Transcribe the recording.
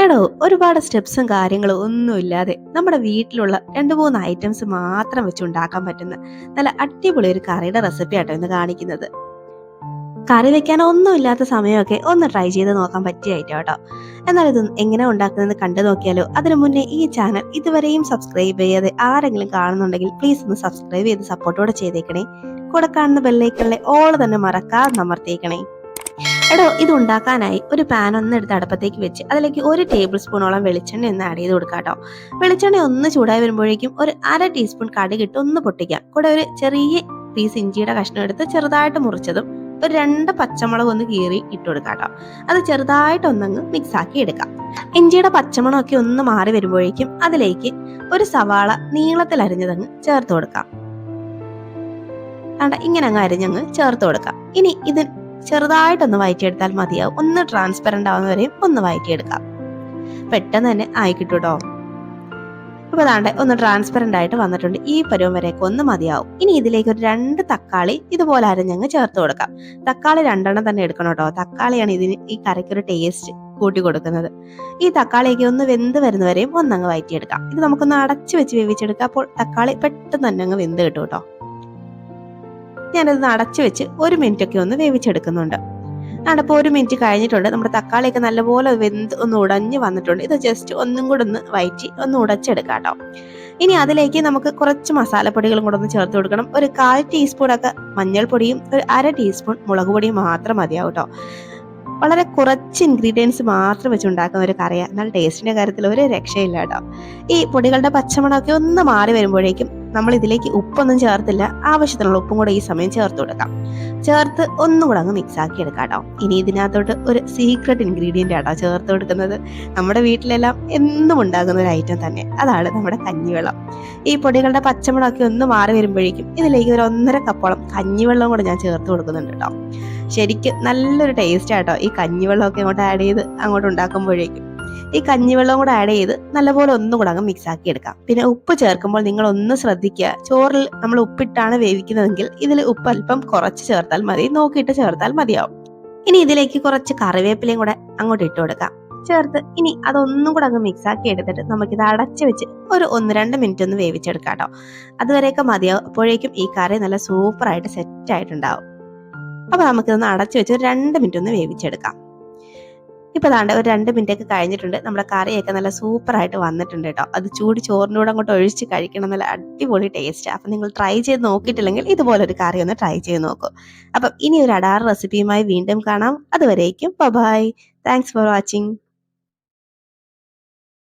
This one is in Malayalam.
എടോ, ഒരുപാട് സ്റ്റെപ്സും കാര്യങ്ങളും ഒന്നുമില്ലാതെ നമ്മുടെ വീട്ടിലുള്ള 2-3 ഐറ്റംസ് മാത്രം വെച്ച് ഉണ്ടാക്കാൻ പറ്റുന്ന നല്ല അടിപൊളി ഒരു കറിയുടെ റെസിപ്പി ആട്ടോ ഇന്ന് കാണിക്കുന്നത്. കറി വെക്കാൻ ഒന്നും ഇല്ലാത്ത സമയമൊക്കെ ഒന്ന് ട്രൈ ചെയ്ത് നോക്കാൻ പറ്റിയ ഐറ്റം കേട്ടോ. എന്നാൽ ഇത് എങ്ങനെ ഉണ്ടാക്കുന്നത് കണ്ടു നോക്കിയാലോ? അതിനു മുന്നേ ഈ ചാനൽ ഇതുവരെയും സബ്സ്ക്രൈബ് ചെയ്യാതെ ആരെങ്കിലും കാണുന്നുണ്ടെങ്കിൽ പ്ലീസ് ഒന്ന് സബ്സ്ക്രൈബ് ചെയ്ത് സപ്പോർട്ടോടെ ചെയ്തേക്കണേ. കൂടെ കാണുന്ന ബെല്ലൈക്കണിലെ ഓൾ തന്നെ മറക്കാതെ അമർത്തിയേക്കണേ. എടോ, ഇത് ഉണ്ടാക്കാനായി ഒരു പാൻ ഒന്ന് എടുത്ത് അടുപ്പത്തേക്ക് വെച്ച് അതിലേക്ക് 1 ടേബിൾ സ്പൂണോളം വെളിച്ചെണ്ണ ഒന്ന് ആഡ് ചെയ്ത് കൊടുക്കാം കേട്ടോ. വെളിച്ചെണ്ണ ഒന്ന് ചൂടായി വരുമ്പോഴേക്കും ഒരു 1/2 ടീസ്പൂൺ കടുകിട്ട് ഒന്ന് പൊട്ടിക്കാം. കൂടെ ഒരു ചെറിയ പീസ് ഇഞ്ചിയുടെ കഷ്ണം എടുത്ത് ചെറുതായിട്ട് മുറിച്ചതും ഒരു 2 പച്ചമുളക് ഒന്ന് കീറി ഇട്ട് കൊടുക്കാം കേട്ടോ. അത് ചെറുതായിട്ട് ഒന്നങ്ങ് മിക്സ് ആക്കി എടുക്കാം. ഇഞ്ചിയുടെ പച്ചമണമൊക്കെ ഒന്ന് മാറി വരുമ്പോഴേക്കും അതിലേക്ക് ഒരു സവാള നീളത്തിൽ അരിഞ്ഞതങ്ങ് ചേർത്ത് കൊടുക്കാം. ഇങ്ങനെ അങ്ങ് അരിഞ്ഞങ്ങ് ചേർത്ത് കൊടുക്കാം. ഇനി ഇത് ചെറുതായിട്ടൊന്ന് വഴറ്റിയെടുത്താൽ മതിയാവും. ഒന്ന് ട്രാൻസ്പെറന്റ് ആവുന്നവരെയും ഒന്ന് വഴറ്റിയെടുക്കാം. പെട്ടെന്ന് തന്നെ ആയി കിട്ടൂട്ടോ. ഇപ്പൊ ദാണ്ടെ ഒന്ന് ട്രാൻസ്പെറന്റ് ആയിട്ട് വന്നിട്ടുണ്ട്. ഈ പരുവം വരെയൊക്കെ ഒന്ന് മതിയാവും. ഇനി ഇതിലേക്ക് ഒരു 2 തക്കാളി ഇതുപോലെ അരഞ്ഞങ്ങ് ചേർത്ത് കൊടുക്കാം. തക്കാളി 2 തന്നെ എടുക്കണം കേട്ടോ. തക്കാളിയാണ് ഇതിന് ഈ കറിക്കൊരു ടേസ്റ്റ് കൂട്ടി കൊടുക്കുന്നത്. ഈ തക്കാളിയൊക്കെ ഒന്ന് വെന്ത് വരുന്നവരെയും ഒന്നങ്ങ് വഴറ്റിയെടുക്കാം. ഇത് നമുക്കൊന്ന് അടച്ചു വെച്ച് വേവിച്ചെടുക്കാം. അപ്പോൾ തക്കാളി പെട്ടെന്ന് തന്നെ അങ്ങ് വെന്ത് കിട്ടും കേട്ടോ. ഞാനത് അടച്ചു വെച്ച് 1 മിനിറ്റ് ഒക്കെ ഒന്ന് വേവിച്ചെടുക്കുന്നുണ്ട്. ഇപ്പോൾ 1 മിനിറ്റ് കഴിഞ്ഞിട്ടുണ്ട്. നമ്മുടെ തക്കാളിയൊക്കെ നല്ലപോലെ വെന്ത് ഒന്ന് ഉടഞ്ഞ് വന്നിട്ടുണ്ട്. ഇത് ജസ്റ്റ് ഒന്നും കൂടെ ഒന്ന് വഴറ്റി ഒന്ന് ഉടച്ചെടുക്കാം കേട്ടോ. ഇനി അതിലേക്ക് നമുക്ക് കുറച്ച് മസാലപ്പൊടികളും കൂടെ ഒന്ന് ചേർത്ത് കൊടുക്കണം. ഒരു 1/4 ടീസ്പൂണൊക്കെ മഞ്ഞൾപ്പൊടിയും ഒരു 1/2 ടീസ്പൂൺ മുളക് പൊടിയും മാത്രം മതിയാവും കേട്ടോ. വളരെ കുറച്ച് ഇൻഗ്രീഡിയൻസ് മാത്രം വെച്ച് ഉണ്ടാക്കുന്ന ഒരു കറിയാണ്. എന്നാൽ ടേസ്റ്റിന്റെ കാര്യത്തിൽ ഒരു രക്ഷയില്ല കേട്ടോ. ഈ പൊടികളുടെ പച്ചമണമൊക്കെ ഒന്ന് മാറി വരുമ്പോഴേക്കും നമ്മൾ ഇതിലേക്ക് ഉപ്പൊന്നും ചേർത്തില്ല. ആവശ്യത്തിനുള്ള ഉപ്പും കൂടെ ഈ സമയം ചേർത്ത് കൊടുക്കാം. ചേർത്ത് ഒന്നും കൂടെ അങ്ങ് മിക്സ് ആക്കി എടുക്കാം കേട്ടോ. ഇനി ഇതിനകത്തോട്ട് ഒരു സീക്രട്ട് ഇൻഗ്രീഡിയന്റ് ആട്ടോ ചേർത്ത് കൊടുക്കുന്നത്. നമ്മുടെ വീട്ടിലെല്ലാം എന്നും ഉണ്ടാകുന്ന ഒരു ഐറ്റം തന്നെ, അതാണ് നമ്മുടെ കഞ്ഞിവെള്ളം. ഈ പൊടികളുടെ പച്ചമണമൊക്കെ ഒന്ന് മാറി വരുമ്പോഴേക്കും ഇതിലേക്ക് ഒരു 1.5 കപ്പോളം കഞ്ഞിവെള്ളം കൂടെ ഞാൻ ചേർത്ത് കൊടുക്കുന്നുണ്ട് കേട്ടോ. ശരിക്കും നല്ലൊരു ടേസ്റ്റ് ആട്ടോ ഈ കഞ്ഞിവെള്ളമൊക്കെ അങ്ങോട്ട് ആഡ് ചെയ്ത് അങ്ങോട്ട് ഉണ്ടാക്കുമ്പോഴേക്കും. ഈ കഞ്ഞിവെള്ളം കൂടെ ആഡ് ചെയ്ത് നല്ലപോലെ ഒന്നും കൂടെ അങ്ങ് മിക്സ് ആക്കി എടുക്കാം. പിന്നെ ഉപ്പ് ചേർക്കുമ്പോൾ നിങ്ങൾ ഒന്ന് ശ്രദ്ധിക്കുക. ചോറിൽ നമ്മൾ ഉപ്പിട്ടാണ് വേവിക്കുന്നതെങ്കിൽ ഇതിൽ ഉപ്പ് അല്പം കുറച്ച് ചേർത്താൽ മതി, നോക്കിയിട്ട് ചേർത്താൽ മതിയാവും. ഇനി ഇതിലേക്ക് കുറച്ച് കറിവേപ്പിലയും കൂടെ അങ്ങോട്ട് ഇട്ട് കൊടുക്കാം. ചേർത്ത് ഇനി അതൊന്നും കൂടെ അങ്ങ് മിക്സ് ആക്കി എടുത്തിട്ട് നമുക്കിത് അടച്ചു വെച്ച് ഒരു 1-2 മിനിറ്റ് ഒന്ന് വേവിച്ചെടുക്കാം കേട്ടോ. അതുവരെയൊക്കെ മതിയാവും. അപ്പോഴേക്കും ഈ കറി നല്ല സൂപ്പറായിട്ട് സെറ്റ് ആയിട്ടുണ്ടാവും. അപ്പൊ നമുക്കിതൊന്ന് അടച്ചു വെച്ച് ഒരു 2 മിനിറ്റ് ഒന്ന് വേവിച്ചെടുക്കാം. ഇപ്പൊ ദാണ്ടെ ഒരു 2 മിനിറ്റ് ഒക്കെ കഴിഞ്ഞിട്ടുണ്ട്. നമ്മുടെ കറിയൊക്കെ നല്ല സൂപ്പറായിട്ട് വന്നിട്ടുണ്ട് കേട്ടോ. അത് ചൂട് ചോറിൻ്റെ കൂടെ അങ്ങോട്ട് ഒഴിച്ച് കഴിക്കണം. നല്ല അടിപൊളി ടേസ്റ്റ്. അപ്പൊ നിങ്ങൾ ട്രൈ ചെയ്ത് നോക്കിയിട്ടില്ലെങ്കിൽ ഇതുപോലൊരു കറി ഒന്ന് ട്രൈ ചെയ്ത് നോക്കൂ. അപ്പം ഇനി ഒരു അടാർ റെസിപ്പിയുമായി വീണ്ടും കാണാം. അതുവരേക്കും ബൈ. Thanks for watching.